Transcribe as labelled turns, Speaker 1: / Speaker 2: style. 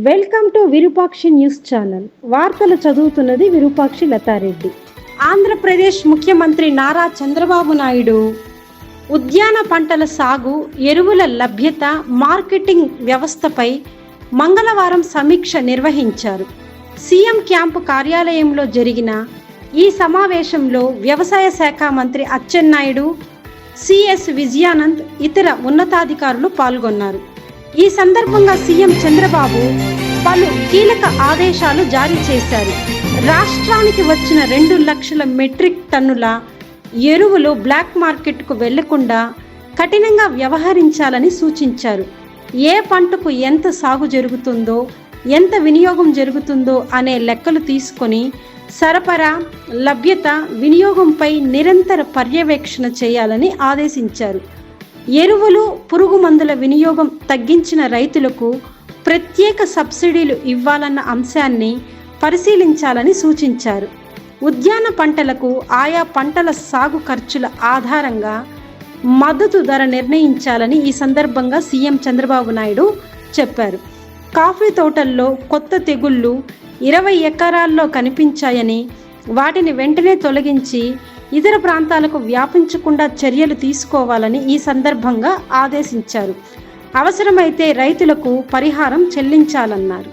Speaker 1: Welcome to Virupakshi news channel. వార్తలు చదువుతున్నది విరూపాక్షి లతారెడ్డి. ఆంధ్రప్రదేశ్ ముఖ్యమంత్రి నారా చంద్రబాబు నాయుడు ఉద్యాన పంటల సాగు, ఎరువుల లభ్యత, మార్కెటింగ్ వ్యవస్థపై మంగళవారం సమీక్ష నిర్వహించారు. సీఎం క్యాంపు కార్యాలయంలో జరిగిన ఈ సమావేశంలో వ్యవసాయ శాఖ మంత్రి అచ్చెన్నాయుడు, సిఎస్ విజయానంద్, ఇతర ఉన్నతాధికారులు పాల్గొన్నారు. ఈ సందర్భంగా సీఎం చంద్రబాబు పలు కీలక ఆదేశాలు జారీ చేశారు. రాష్ట్రానికి వచ్చిన 2 లక్షల మెట్రిక్ టన్నుల ఎరువులు బ్లాక్ మార్కెట్కు వెళ్లకుండా కఠినంగా వ్యవహరించాలని సూచించారు. ఏ పంటకు ఎంత సాగు జరుగుతుందో, ఎంత వినియోగం జరుగుతుందో అనే లెక్కలు తీసుకొని సరఫరా, లభ్యత, వినియోగంపై నిరంతర పర్యవేక్షణ చేయాలని ఆదేశించారు. ఎరువులు, పురుగు మందుల వినియోగం తగ్గించిన రైతులకు ప్రత్యేక సబ్సిడీలు ఇవ్వాలన్న అంశాన్ని పరిశీలించాలని సూచించారు. ఉద్యాన పంటలకు ఆయా పంటల సాగు ఖర్చుల ఆధారంగా మద్దతు ధర నిర్ణయించాలని ఈ సందర్భంగా సీఎం చంద్రబాబు నాయుడు చెప్పారు. కాఫీ తోటల్లో కొత్త తెగుళ్లు 20 ఎకరాల్లో కనిపించాయని, వాటిని వెంటనే తొలగించి ఇతర ప్రాంతాలకు వ్యాపించకుండా చర్యలు తీసుకోవాలని ఈ సందర్భంగా ఆదేశించారు. అవసరమైతే రైతులకు పరిహారం చెల్లించాలన్నారు.